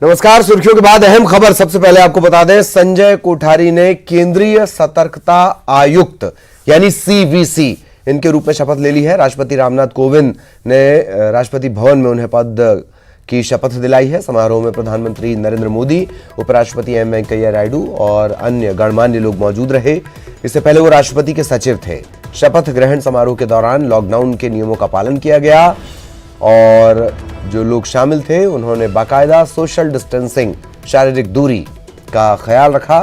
नमस्कार। सुर्खियों के बाद अहम खबर। सबसे पहले आपको बता दें, संजय कोठारी ने केंद्रीय सतर्कता आयुक्त यानी सीवीसी इनके रूप में शपथ ले ली है। राष्ट्रपति रामनाथ कोविंद ने राष्ट्रपति भवन में उन्हें पद की शपथ दिलाई है। समारोह में प्रधानमंत्री नरेंद्र मोदी, उपराष्ट्रपति एम वेंकैया नायडू और अन्य गणमान्य लोग मौजूद रहे। इससे पहले वो राष्ट्रपति के सचिव थे। शपथ ग्रहण समारोह के दौरान लॉकडाउन के नियमों का पालन किया गया और जो लोग शामिल थे उन्होंने बाकायदा सोशल डिस्टेंसिंग, शारीरिक दूरी का ख्याल रखा।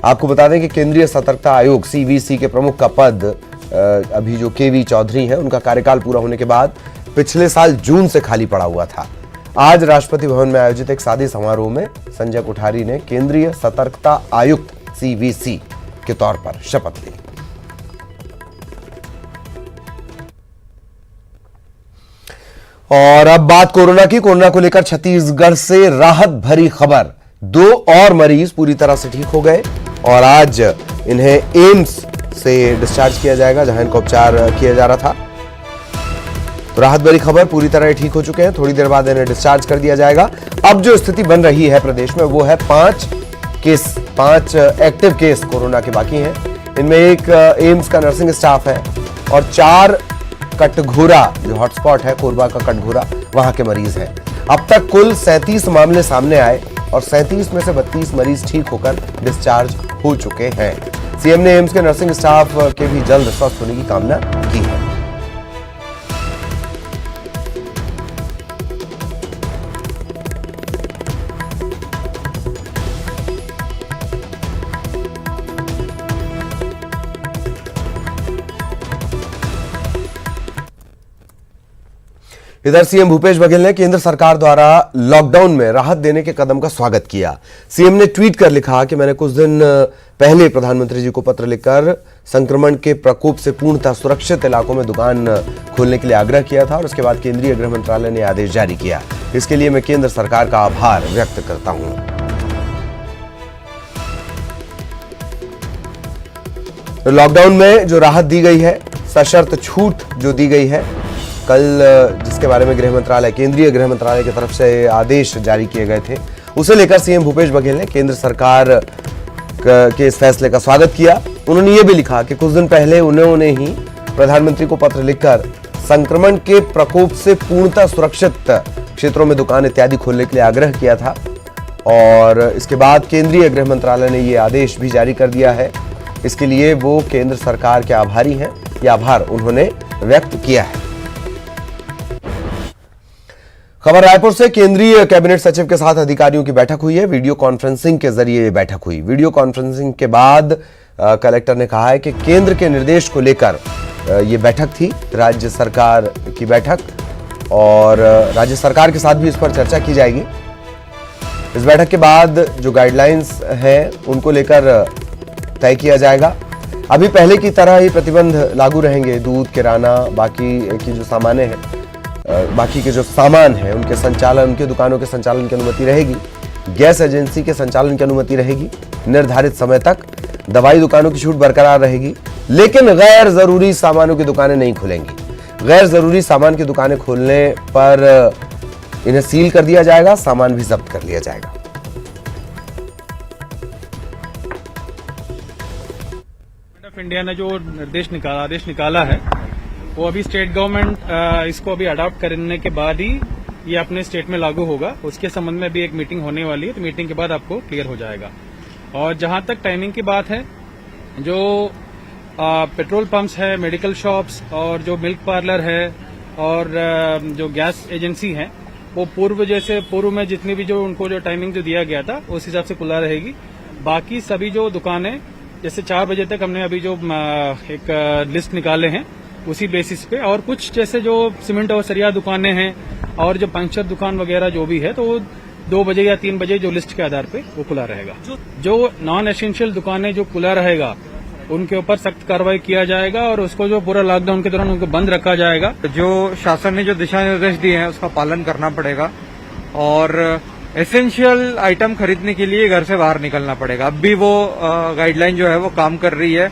आपको बता दें कि केंद्रीय सतर्कता आयोग सीवीसी के प्रमुख का पद अभी जो केवी चौधरी हैं, उनका कार्यकाल पूरा होने के बाद पिछले साल जून से खाली पड़ा हुआ था। आज राष्ट्रपति भवन में आयोजित एक सादे समारोह में संजय कोठारी ने केंद्रीय सतर्कता आयुक्त सीवीसी के तौर पर शपथ ली। और अब बात कोरोना की। कोरोना को लेकर छत्तीसगढ़ से राहत भरी खबर। 2 और मरीज पूरी तरह से ठीक हो गए और आज इन्हें एम्स से डिस्चार्ज किया जाएगा, जहां इनका उपचार किया जा रहा था। तो राहत भरी खबर, पूरी तरह ठीक हो चुके हैं। थोड़ी देर बाद इन्हें डिस्चार्ज कर दिया जाएगा। अब जो स्थिति बन रही है प्रदेश में वो है 5 एक्टिव केस कोरोना के बाकी हैं। इनमें एक एम्स का नर्सिंग स्टाफ है और 4 कटघोरा जो हॉटस्पॉट है, कोरबा का कटघोरा, वहां के मरीज हैं। अब तक कुल 37 मामले सामने आए और 37 में से 32 मरीज ठीक होकर डिस्चार्ज हो चुके हैं। सीएम ने एम्स के नर्सिंग स्टाफ के भी जल्द स्वस्थ होने की कामना की है। इधर सीएम भूपेश बघेल ने केंद्र सरकार द्वारा लॉकडाउन में राहत देने के कदम का स्वागत किया। सीएम ने ट्वीट कर लिखा कि मैंने कुछ दिन पहले प्रधानमंत्री जी को पत्र लिखकर संक्रमण के प्रकोप से पूर्णतः सुरक्षित इलाकों में दुकान खोलने के लिए आग्रह किया था और उसके बाद केंद्रीय गृह मंत्रालय ने आदेश जारी किया। इसके लिए मैं केंद्र सरकार का आभार व्यक्त करता हूं। लॉकडाउन में जो राहत दी गई है, सशर्त छूट जो दी गई है, कल जिसके बारे में केंद्रीय गृह मंत्रालय की तरफ से आदेश जारी किए गए थे, उसे लेकर सीएम भूपेश बघेल ने केंद्र सरकार के इस फैसले का स्वागत किया। उन्होंने ये भी लिखा कि कुछ दिन पहले उन्होंने ही प्रधानमंत्री को पत्र लिखकर संक्रमण के प्रकोप से पूर्णतः सुरक्षित क्षेत्रों में दुकान इत्यादि खोलने के लिए आग्रह किया था और इसके बाद केंद्रीय गृह मंत्रालय ने ये आदेश भी जारी कर दिया है। इसके लिए वो केंद्र सरकार के आभारी हैं। ये आभार उन्होंने व्यक्त किया है। खबर रायपुर से। केंद्रीय कैबिनेट सचिव के साथ अधिकारियों की बैठक हुई है। वीडियो कॉन्फ्रेंसिंग के जरिए ये बैठक हुई। वीडियो कॉन्फ्रेंसिंग के बाद कलेक्टर ने कहा है कि केंद्र के निर्देश को लेकर ये बैठक थी, राज्य सरकार की बैठक, और राज्य सरकार के साथ भी इस पर चर्चा की जाएगी। इस बैठक के बाद जो गाइडलाइंस हैं उनको लेकर तय किया जाएगा। अभी पहले की तरह ही प्रतिबंध लागू रहेंगे। दूध, किराना, बाकी की जो सामानें हैं, बाकी के जो सामान है उनके संचालन, उनके दुकानों के संचालन की अनुमति रहेगी। गैस एजेंसी के संचालन की अनुमति रहेगी निर्धारित समय तक। दवाई दुकानों की छूट बरकरार रहेगी, लेकिन गैर जरूरी सामानों की दुकानें नहीं खुलेंगी। गैर जरूरी सामान की दुकानें खोलने पर इन्हें सील कर दिया जाएगा, सामान भी जब्त कर लिया जाएगा। ऑफ इंडिया ने जो आदेश निकाला है वो अभी स्टेट गवर्नमेंट इसको अभी अडॉप्ट करने के बाद ही ये अपने स्टेट में लागू होगा। उसके संबंध में भी एक मीटिंग होने वाली है, तो मीटिंग के बाद आपको क्लियर हो जाएगा। और जहां तक टाइमिंग की बात है, जो पेट्रोल पंप्स है, मेडिकल शॉप्स और जो मिल्क पार्लर है और जो गैस एजेंसी है, वो पूर्व में जितनी भी जो उनको जो टाइमिंग जो दिया गया था उस हिसाब से खुला रहेगी। बाकी सभी जो दुकानें, जैसे 4 बजे तक हमने अभी जो एक लिस्ट निकाले हैं उसी बेसिस पे, और कुछ जैसे जो सीमेंट और सरिया दुकानें हैं और जो पंक्चर दुकान वगैरह जो भी है, तो वो 2 बजे या 3 बजे जो लिस्ट के आधार पे वो खुला रहेगा। जो नॉन एसेंशियल दुकानें जो खुला रहेगा उनके ऊपर सख्त कार्रवाई किया जाएगा और उसको जो पूरा लॉकडाउन के दौरान उनको बंद रखा जाएगा। जो शासन ने जो दिशा निर्देश दिए हैं उसका पालन करना पड़ेगा और एसेंशियल आइटम खरीदने के लिए घर से बाहर निकलना पड़ेगा। अब भी वो गाइडलाइन जो है वो काम कर रही है।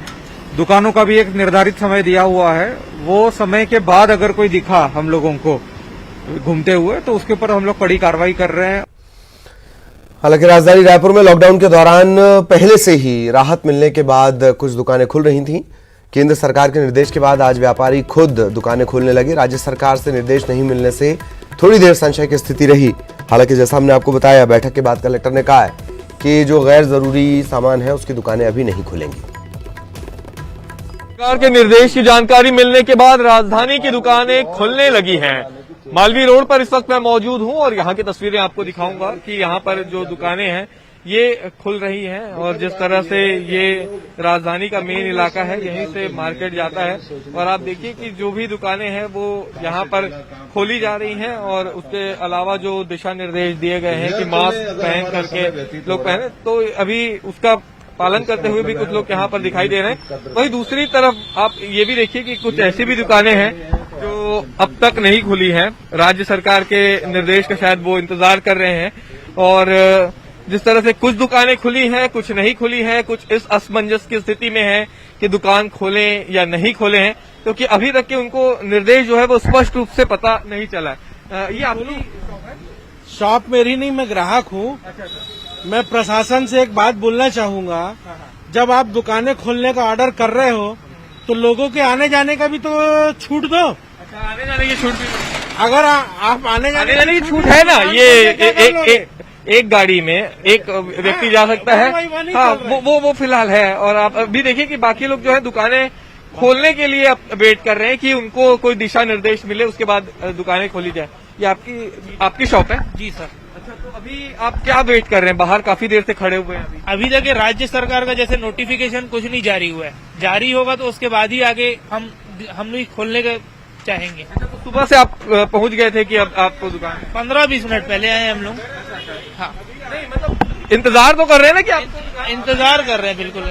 दुकानों का भी एक निर्धारित समय दिया हुआ है। वो समय के बाद अगर कोई दिखा हम लोगों को घूमते हुए, तो उसके ऊपर हम लोग कड़ी कार्रवाई कर रहे हैं। हालांकि राजधानी रायपुर में लॉकडाउन के दौरान पहले से ही राहत मिलने के बाद कुछ दुकानें खुल रही थीं। केंद्र सरकार के निर्देश के बाद आज व्यापारी खुद दुकानें खोलने लगे। राज्य सरकार से निर्देश नहीं मिलने से थोड़ी देर संशय की स्थिति रही। हालांकि जैसा हमने आपको बताया, बैठक के बाद कलेक्टर ने कहा है कि जो गैर जरूरी सामान है उसकी दुकानें अभी नहीं खुलेंगी। सरकार के निर्देश की जानकारी मिलने के बाद राजधानी की दुकानें खुलने लगी हैं। मालवीय रोड पर इस वक्त मैं मौजूद हूं और यहाँ की तस्वीरें आपको दिखाऊंगा कि यहाँ पर जो दुकानें हैं ये खुल रही हैं और जिस तरह से ये राजधानी का मेन इलाका है, यहीं से मार्केट जाता है और आप देखिए कि जो भी दुकानें हैं वो यहाँ पर खोली जा रही हैं और उसके अलावा जो दिशा निर्देश दिए गए हैं कि मास्क पहन करके लोग पहने, तो अभी उसका पालन करते हुए भी कुछ लोग यहाँ पर दिखाई दे रहे हैं। वहीं दूसरी तरफ आप ये भी देखिए कि कुछ ऐसी भी दुकानें हैं जो अब तक नहीं खुली हैं। राज्य सरकार के निर्देश का शायद वो इंतजार कर रहे हैं और जिस तरह से कुछ दुकानें खुली हैं, कुछ नहीं खुली हैं, कुछ इस असमंजस की स्थिति में है कि दुकान खोलें या नहीं खोले हैं, क्योंकि अभी तक के उनको निर्देश जो है वो स्पष्ट रूप से पता नहीं चला है। ये आपकी शॉप मेरी नहीं, मैं ग्राहक हूँ। मैं प्रशासन से एक बात बोलना चाहूंगा, जब आप दुकानें खोलने का ऑर्डर कर रहे हो तो लोगों के आने जाने का भी तो छूट दो। आने जाने की छूट भी, अगर आप आने जाने की छूट है ना, ये एक गाड़ी में एक व्यक्ति जा सकता है। हाँ, वो फिलहाल है और आप अभी देखिए कि बाकी लोग जो है दुकानें खोलने के लिए वेट कर रहे हैं कि उनको कोई दिशा निर्देश मिले, उसके बाद दुकानें खोली जाए। ये आपकी शॉप है? जी सर। अच्छा, तो अभी आप क्या वेट कर रहे हैं? बाहर काफी देर से खड़े हुए हैं। अभी तक राज्य सरकार का जैसे नोटिफिकेशन कुछ नहीं जारी हुआ है, जारी होगा तो उसके बाद ही आगे हम लोग खोलने का चाहेंगे। अच्छा, तो सुबह से आप पहुंच गए थे कि अब आपको दुकान 15-20 मिनट पहले आए हम लोग। हाँ, नहीं मतलब इंतजार तो कर रहे हैं ना कि आप इंतजार कर रहे हैं। बिल्कुल,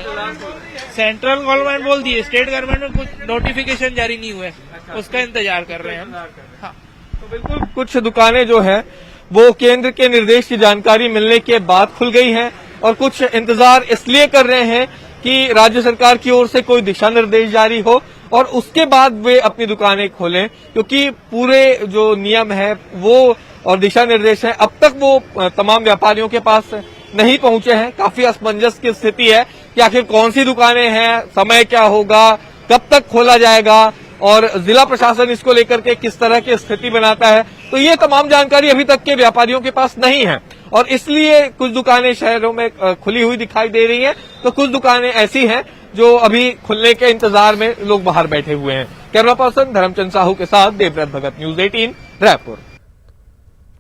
सेंट्रल गवर्नमेंट बोल दिए, स्टेट गवर्नमेंट में कुछ नोटिफिकेशन जारी नहीं हुआ है, उसका इंतजार कर रहे हैं हम। हाँ, तो बिल्कुल कुछ दुकानें जो है वो केंद्र के निर्देश की जानकारी मिलने के बाद खुल गई हैं और कुछ इंतजार इसलिए कर रहे हैं कि राज्य सरकार की ओर से कोई दिशा निर्देश जारी हो और उसके बाद वे अपनी दुकानें खोलें, क्योंकि पूरे जो नियम है वो और दिशा निर्देश है अब तक वो तमाम व्यापारियों के पास नहीं पहुंचे हैं। काफी असमंजस की स्थिति है कि आखिर कौन सी दुकानें हैं, समय क्या होगा, कब तक खोला जाएगा और जिला प्रशासन इसको लेकर के किस तरह की स्थिति बनाता है, तो ये तमाम जानकारी अभी तक के व्यापारियों के पास नहीं है और इसलिए कुछ दुकानें शहरों में खुली हुई दिखाई दे रही हैं, तो कुछ दुकानें ऐसी हैं जो अभी खुलने के इंतजार में लोग बाहर बैठे हुए हैं। कैमरा पर्सन धर्मचंद साहू के साथ देवव्रत भगत, न्यूज 18 रायपुर।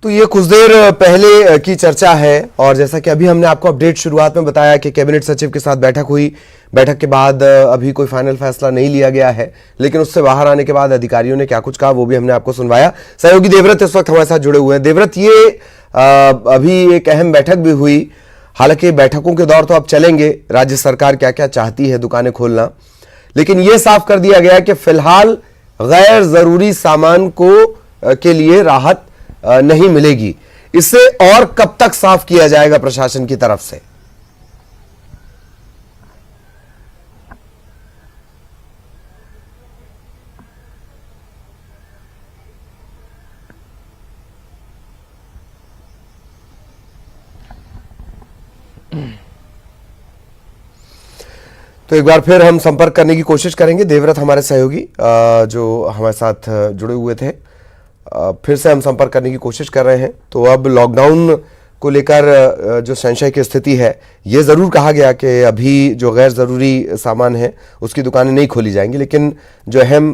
तो ये कुछ देर पहले की चर्चा है और जैसा कि अभी हमने आपको अपडेट शुरुआत में बताया कि कैबिनेट सचिव के साथ बैठक हुई। बैठक के बाद अभी कोई फाइनल फैसला नहीं लिया गया है, लेकिन उससे बाहर आने के बाद अधिकारियों ने क्या कुछ कहा वो भी हमने आपको सुनवाया। सहयोगी देवव्रत इस वक्त हमारे साथ जुड़े हुए हैं। देवव्रत, ये अभी एक अहम बैठक भी हुई, हालांकि बैठकों के दौर तो अब चलेंगे, राज्य सरकार क्या क्या चाहती है दुकानें खोलना, लेकिन यह साफ कर दिया गया कि फिलहाल गैर जरूरी सामान के लिए राहत नहीं मिलेगी। इसे और कब तक साफ किया जाएगा प्रशासन की तरफ से? तो एक बार फिर हम संपर्क करने की कोशिश करेंगे। देवव्रत हमारे सहयोगी जो हमारे साथ जुड़े हुए थे, फिर से हम संपर्क करने की कोशिश कर रहे हैं। तो अब लॉकडाउन को लेकर जो संशय की स्थिति है, ये जरूर कहा गया कि अभी जो गैर जरूरी सामान है उसकी दुकानें नहीं खोली जाएंगी, लेकिन जो अहम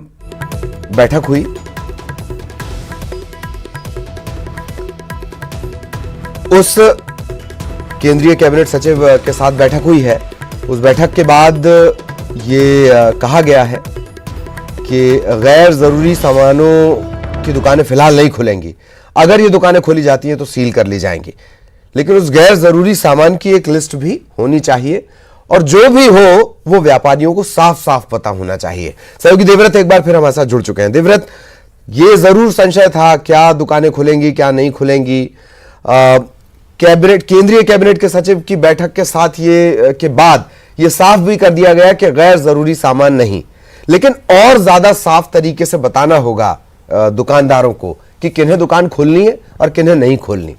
बैठक हुई उस केंद्रीय कैबिनेट सचिव के साथ बैठक हुई है। उस बैठक के बाद ये कहा गया है कि गैर जरूरी सामानों की दुकानें फिलहाल नहीं खुलेंगी। अगर ये दुकानें खोली जाती हैं तो सील कर ली जाएंगी, लेकिन उस गैर जरूरी सामान की एक लिस्ट भी होनी चाहिए और जो भी हो वो व्यापारियों को साफ साफ पता होना चाहिए। सहयोगी देवव्रत एक बार फिर हमारे साथ जुड़ चुके हैं। देवव्रत, ये जरूर संशय था क्या दुकानें खुलेंगी क्या नहीं खुलेंगी। केंद्रीय कैबिनेट के सचिव की बैठक के साथ के बाद ये साफ भी कर दिया गया कि गैर जरूरी सामान नहीं, लेकिन और ज्यादा साफ तरीके से बताना होगा दुकानदारों को कि किन्हें दुकान खोलनी है और किन्हें नहीं खोलनी।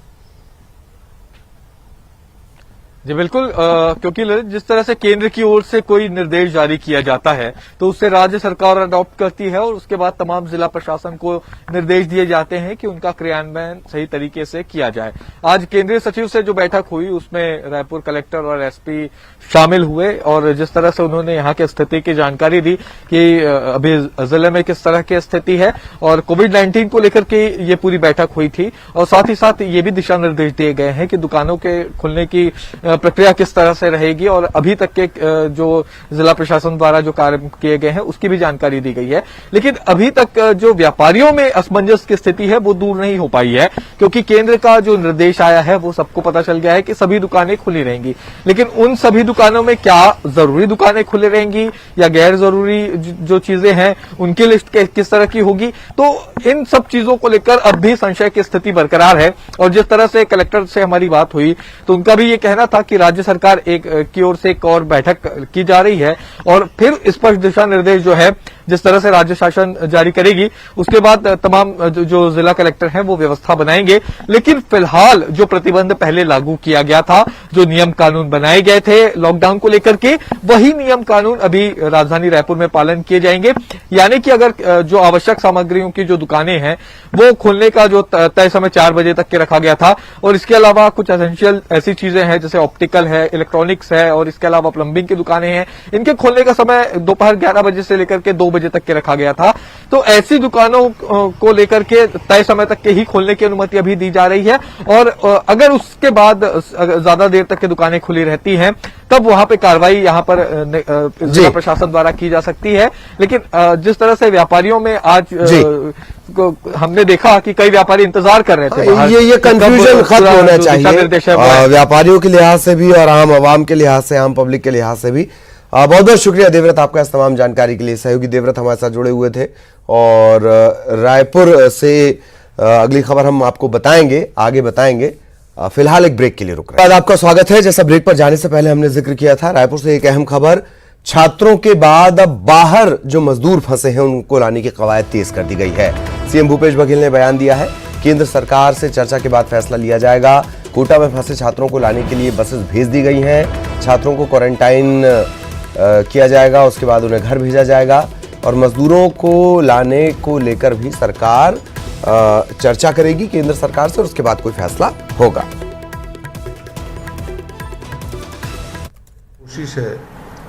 जी बिल्कुल, क्योंकि जिस तरह से केंद्र की ओर से कोई निर्देश जारी किया जाता है तो उससे राज्य सरकार अडॉप्ट करती है और उसके बाद तमाम जिला प्रशासन को निर्देश दिए जाते हैं कि उनका क्रियान्वयन सही तरीके से किया जाए। आज केंद्रीय सचिव से जो बैठक हुई उसमें रायपुर कलेक्टर और एसपी शामिल हुए और जिस तरह से उन्होंने यहाँ की स्थिति की जानकारी दी कि अभी जिले में किस तरह की स्थिति है और कोविड-19 को लेकर के ये पूरी बैठक हुई थी और साथ ही साथ ये भी दिशा निर्देश दिए गए हैं कि दुकानों के खुलने की प्रक्रिया किस तरह से रहेगी और अभी तक के जो जिला प्रशासन द्वारा जो कार्य किए गए हैं उसकी भी जानकारी दी गई है। लेकिन अभी तक जो व्यापारियों में असमंजस की स्थिति है वो दूर नहीं हो पाई है, क्योंकि केंद्र का जो निर्देश आया है वो सबको पता चल गया है कि सभी दुकानें खुली रहेंगी। लेकिन उन सभी दुकानों में क्या जरूरी दुकानें खुली रहेंगी या गैर जरूरी जो चीजें हैं उनकी लिस्ट किस तरह की होगी, तो इन सब चीजों को लेकर अब भी संशय की स्थिति बरकरार है। और जिस तरह से कलेक्टर से हमारी बात हुई तो उनका भी ये कहना था कि राज्य सरकार की ओर से एक और बैठक की जा रही है और फिर स्पष्ट दिशा निर्देश जो है जिस तरह से राज्य शासन जारी करेगी उसके बाद तमाम जो जिला कलेक्टर हैं वो व्यवस्था बनाएंगे। लेकिन फिलहाल जो प्रतिबंध पहले लागू किया गया था, जो नियम कानून बनाए गए थे लॉकडाउन को लेकर के, वही नियम कानून अभी राजधानी रायपुर में पालन किए जाएंगे। यानी कि अगर जो आवश्यक सामग्रियों की जो दुकानें हैं वो खोलने का जो तय समय 4 बजे तक के रखा गया था और इसके अलावा कुछ एसेंशियल ऐसी चीजें हैं जैसे ऑप्टिकल है, इलेक्ट्रॉनिक्स है और इसके अलावा प्लम्बिंग की दुकानें हैं, इनके खोलने का समय दोपहर 11 बजे से लेकर के 2 बजे तक के रखा गया था। तो ऐसी दुकानों को लेकर के तय समय तक के ही खोलने की अनुमति अभी दी जा रही है और अगर उसके बाद ज्यादा देर तक की दुकानें खुली रहती हैं तब वहां पे कार्रवाई यहां पर जिला प्रशासन द्वारा की जा सकती है। लेकिन जिस तरह से व्यापारियों में आज हमने देखा कि कई व्यापारी इंतजार कर रहे थे, ये कंफ्यूजन खत्म होना चाहिए व्यापारियों के लिहाज से भी और आम आवाम के लिहाज से, आम पब्लिक के लिहाज से भी। बहुत बहुत शुक्रिया देवव्रत आपका इस तमाम जानकारी के लिए। सहयोगी देवव्रत हमारे साथ जुड़े हुए थे और रायपुर से अगली खबर हम आपको बताएंगे, आगे बताएंगे। फिलहाल एक ब्रेक के लिए रुक रहे हैं। आपका स्वागत है। जैसा ब्रेक पर जाने से पहले हमने जिक्र किया था, रायपुर से एक अहम खबर, छात्रों के बाद अब बाहर जो मजदूर फंसे हैं उनको लाने की कवायद तेज कर दी गई है। सीएम भूपेश बघेल ने बयान दिया है, केंद्र सरकार से चर्चा के बाद फैसला लिया जाएगा। कोटा में फंसे छात्रों को लाने के लिए बसेस भेज दी गई हैं। छात्रों को क्वारंटाइन किया जाएगा, उसके बाद उन्हें घर भेजा जाएगा और मजदूरों को लाने को लेकर भी सरकार चर्चा करेगी केंद्र सरकार से और उसके बाद कोई फैसला होगा। कोशिश है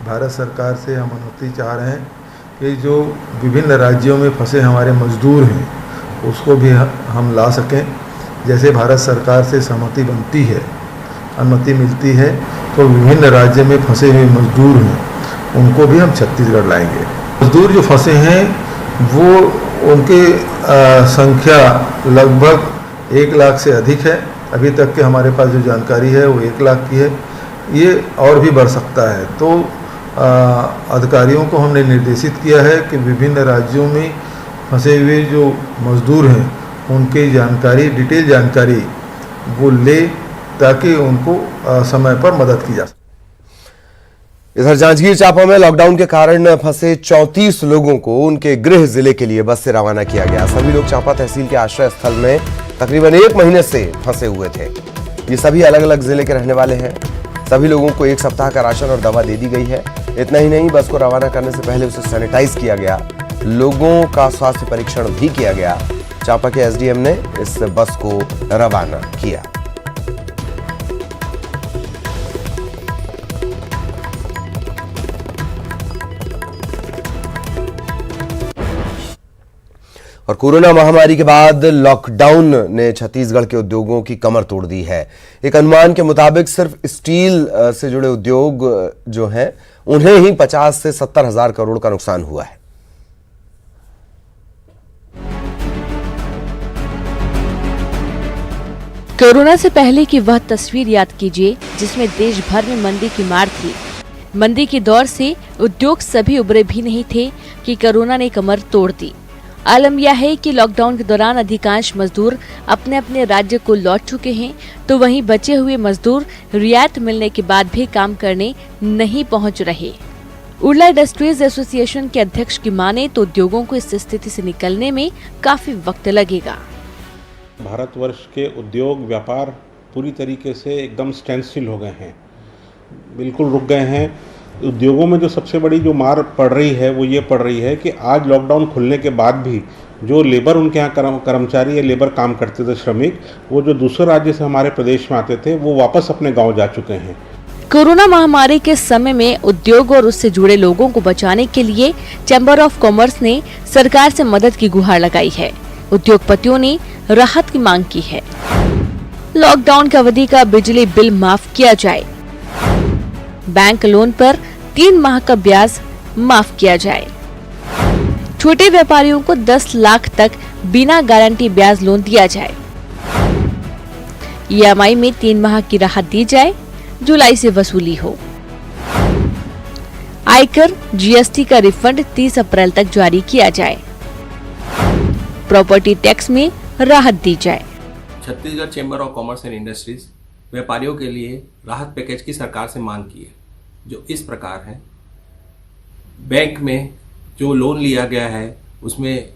भारत सरकार से, हम अनुमति चाह रहे हैं कि जो विभिन्न राज्यों में फंसे हमारे मजदूर हैं उसको भी हम ला सकें। जैसे भारत सरकार से सहमति बनती है, अनुमति मिलती है, तो विभिन्न राज्य में फंसे हुए मजदूर हैं उनको भी हम छत्तीसगढ़ लाएंगे। मजदूर जो फंसे हैं वो उनकी संख्या लगभग 1 लाख से अधिक है। अभी तक के हमारे पास जो जानकारी है वो 1 लाख की है, ये और भी बढ़ सकता है। तो अधिकारियों को हमने निर्देशित किया है कि विभिन्न राज्यों में फंसे हुए जो मजदूर हैं उनकी जानकारी, डिटेल जानकारी वो ले ताकि उनको समय पर मदद की जा सके। इधर जांजगीर चांपा में लॉकडाउन के कारण फंसे 34 लोगों को उनके गृह जिले के लिए बस से रवाना किया गया। सभी लोग चांपा तहसील के आश्रय स्थल में तकरीबन 1 महीने से फंसे हुए थे। ये सभी अलग अलग जिले के रहने वाले हैं। सभी लोगों को 1 सप्ताह का राशन और दवा दे दी गई है। इतना ही नहीं, बस को रवाना करने से पहले उसे सैनिटाइज किया गया, लोगों का स्वास्थ्य परीक्षण भी किया गया। चांपा के एसडीएम ने इस बस को रवाना किया। और कोरोना महामारी के बाद लॉकडाउन ने छत्तीसगढ़ के उद्योगों की कमर तोड़ दी है। एक अनुमान के मुताबिक सिर्फ स्टील से जुड़े उद्योग जो हैं उन्हें ही 50 से 70 हजार करोड़ का नुकसान हुआ है। कोरोना से पहले की वह तस्वीर याद कीजिए जिसमें देश भर में मंदी की मार थी। मंदी के दौर से उद्योग सभी उभरे भी नहीं थे कि कोरोना ने कमर तोड़ दी। आलम यह है कि लॉकडाउन के दौरान अधिकांश मजदूर अपने अपने राज्य को लौट चुके हैं, तो वहीं बचे हुए मजदूर रियायत मिलने के बाद भी काम करने नहीं पहुंच रहे। उर्ला इंडस्ट्रीज एसोसिएशन के अध्यक्ष की माने तो उद्योगों को इस स्थिति से निकलने में काफी वक्त लगेगा। भारतवर्ष के उद्योग व्यापार पूरी तरीके से एकदम स्टैंड स्टिल हो गए हैं, बिल्कुल रुक गए हैं। उद्योगों में जो सबसे बड़ी जो मार पड़ रही है वो ये पड़ रही है कि आज लॉकडाउन खुलने के बाद भी जो लेबर उनके यहाँ कर्मचारी या लेबर काम करते थे, श्रमिक, वो जो दूसरे राज्य से हमारे प्रदेश में आते थे वो वापस अपने गाँव जा चुके हैं। कोरोना महामारी के समय में उद्योग और उससे जुड़े लोगों को बचाने के लिए चैम्बर ऑफ कॉमर्स ने सरकार से मदद की गुहार लगाई है। उद्योगपतियों ने राहत की मांग की है। लॉकडाउन की अवधि का बिजली बिल माफ किया जाए, बैंक लोन पर 3 माह का ब्याज माफ किया जाए, छोटे व्यापारियों को 10 लाख तक बिना गारंटी ब्याज लोन दिया जाए, EMI में 3 माह की राहत दी जाए, जुलाई से वसूली हो, आयकर GST का रिफंड 30 अप्रैल तक जारी किया जाए, प्रॉपर्टी टैक्स में राहत दी जाए। Chhattisgarh chamber of commerce and industries व्यापारियों के लिए राहत पैकेज की सरकार से मांग की है, जो इस प्रकार है। बैंक में जो लोन लिया गया है उसमें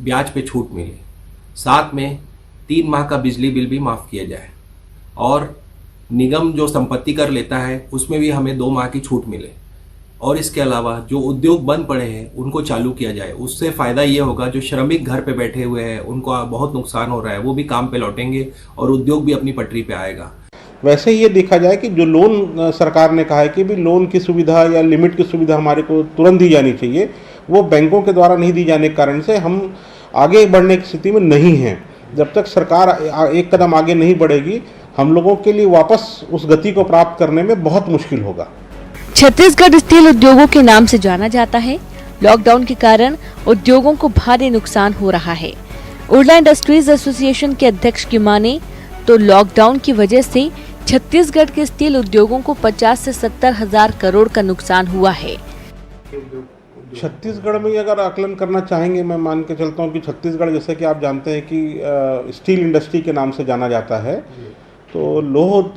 ब्याज पे छूट मिले, साथ में 3 माह का बिजली बिल भी माफ़ किया जाए, और निगम जो संपत्ति कर लेता है उसमें भी हमें 2 माह की छूट मिले, और इसके अलावा जो उद्योग बंद पड़े हैं उनको चालू किया जाए। उससे फ़ायदा ये होगा जो श्रमिक घर पे बैठे हुए हैं उनको बहुत नुकसान हो रहा है, वो भी काम पे लौटेंगे और उद्योग भी अपनी पटरी पे आएगा। वैसे ये देखा जाए कि जो लोन सरकार ने कहा है कि भी लोन की सुविधा या लिमिट की सुविधा हमारे को तुरंत दी जानी चाहिए, वो बैंकों के द्वारा नहीं दी जाने के कारण से हम आगे बढ़ने की स्थिति में नहीं हैं। जब तक सरकार एक कदम आगे नहीं बढ़ेगी, हम लोगों के लिए वापस उस गति को प्राप्त करने में बहुत मुश्किल होगा। छत्तीसगढ़ स्टील उद्योगों के नाम से जाना जाता है। लॉकडाउन के कारण उद्योगों को भारी नुकसान हो रहा है। उर्ला इंडस्ट्रीज एसोसिएशन के अध्यक्ष की माने तो लॉकडाउन की वजह से छत्तीसगढ़ के स्टील उद्योगों को 50 से 70 हजार करोड़ का नुकसान हुआ है। छत्तीसगढ़ में अगर आकलन करना चाहेंगे, मैं मान के चलता हूँ कि छत्तीसगढ़, जैसे कि आप जानते हैं कि स्टील इंडस्ट्री के नाम से जाना जाता है, तो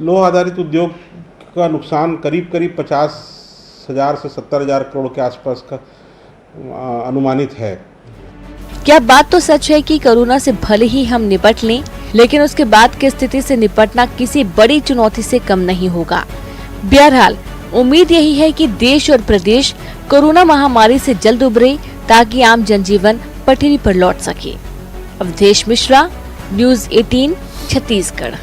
लोह आधारित उद्योग का नुकसान करीब 50,000 से 70,000 करोड़ के आसपास का अनुमानित है। क्या बात तो सच है कि कोरोना से भले ही हम निपट लें, लेकिन उसके बाद की स्थिति से निपटना किसी बड़ी चुनौती से कम नहीं होगा। बहरहाल उम्मीद यही है कि देश और प्रदेश कोरोना महामारी से जल्द उबरे ताकि आम जनजीवन पटरी पर लौट सके। अवधेश मिश्रा, न्यूज़ 18, छत्तीसगढ़।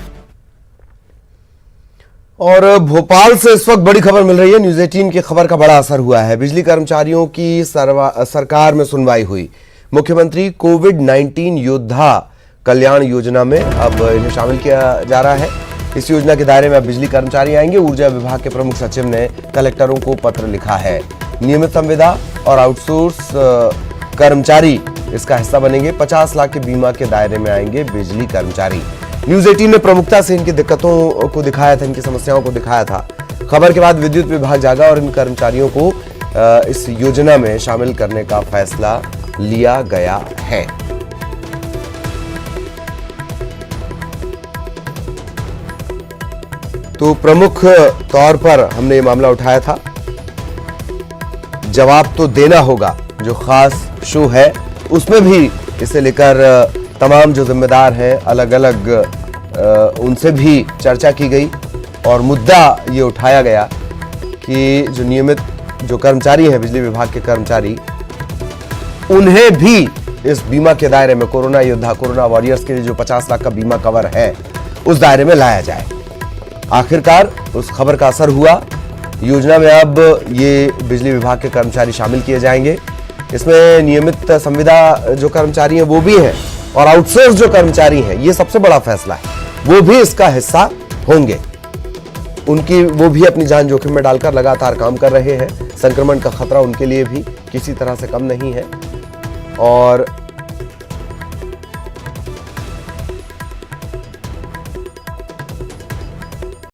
और भोपाल से इस वक्त बड़ी खबर मिल रही है। न्यूज़ 18 की खबर का बड़ा असर हुआ है। बिजली कर्मचारियों की सरकार में सुनवाई हुई। मुख्यमंत्री कोविड-19 योद्धा कल्याण योजना में अब इन्हें शामिल किया जा रहा है। इस योजना के दायरे में अब बिजली कर्मचारी आएंगे। ऊर्जा विभाग के प्रमुख सचिव ने कलेक्टरों को पत्र लिखा है। नियमित संविदा और आउटसोर्स कर्मचारी इसका हिस्सा बनेंगे। 50 लाख के बीमा के दायरे में आएंगे बिजली कर्मचारी। न्यूज़ 18 ने प्रमुखता से इनकी दिक्कतों को दिखाया था, इनकी समस्याओं को दिखाया था। खबर के बाद विद्युत विभाग जागा और इन कर्मचारियों को इस योजना में शामिल करने का फैसला लिया गया है। तो प्रमुख तौर पर हमने ये मामला उठाया था। जवाब तो देना होगा, जो खास शो है उसमें भी इसे लेकर तमाम जो जिम्मेदार हैं अलग अलग उनसे भी चर्चा की गई और मुद्दा ये उठाया गया कि जो नियमित जो कर्मचारी हैं, बिजली विभाग के कर्मचारी, उन्हें भी इस बीमा के दायरे में कोरोना योद्धा, कोरोना वॉरियर्स के लिए जो 50 लाख का बीमा कवर है उस दायरे में लाया जाए। आखिरकार उस खबर का असर हुआ। योजना में अब ये बिजली विभाग के कर्मचारी शामिल किए जाएंगे। इसमें नियमित संविदा जो कर्मचारी हैं वो भी हैं और आउटसोर्स जो कर्मचारी हैं, ये सबसे बड़ा फैसला है, वो भी इसका हिस्सा होंगे। वो भी अपनी जान जोखिम में डालकर लगातार काम कर रहे हैं। संक्रमण का खतरा उनके लिए भी किसी तरह से कम नहीं है और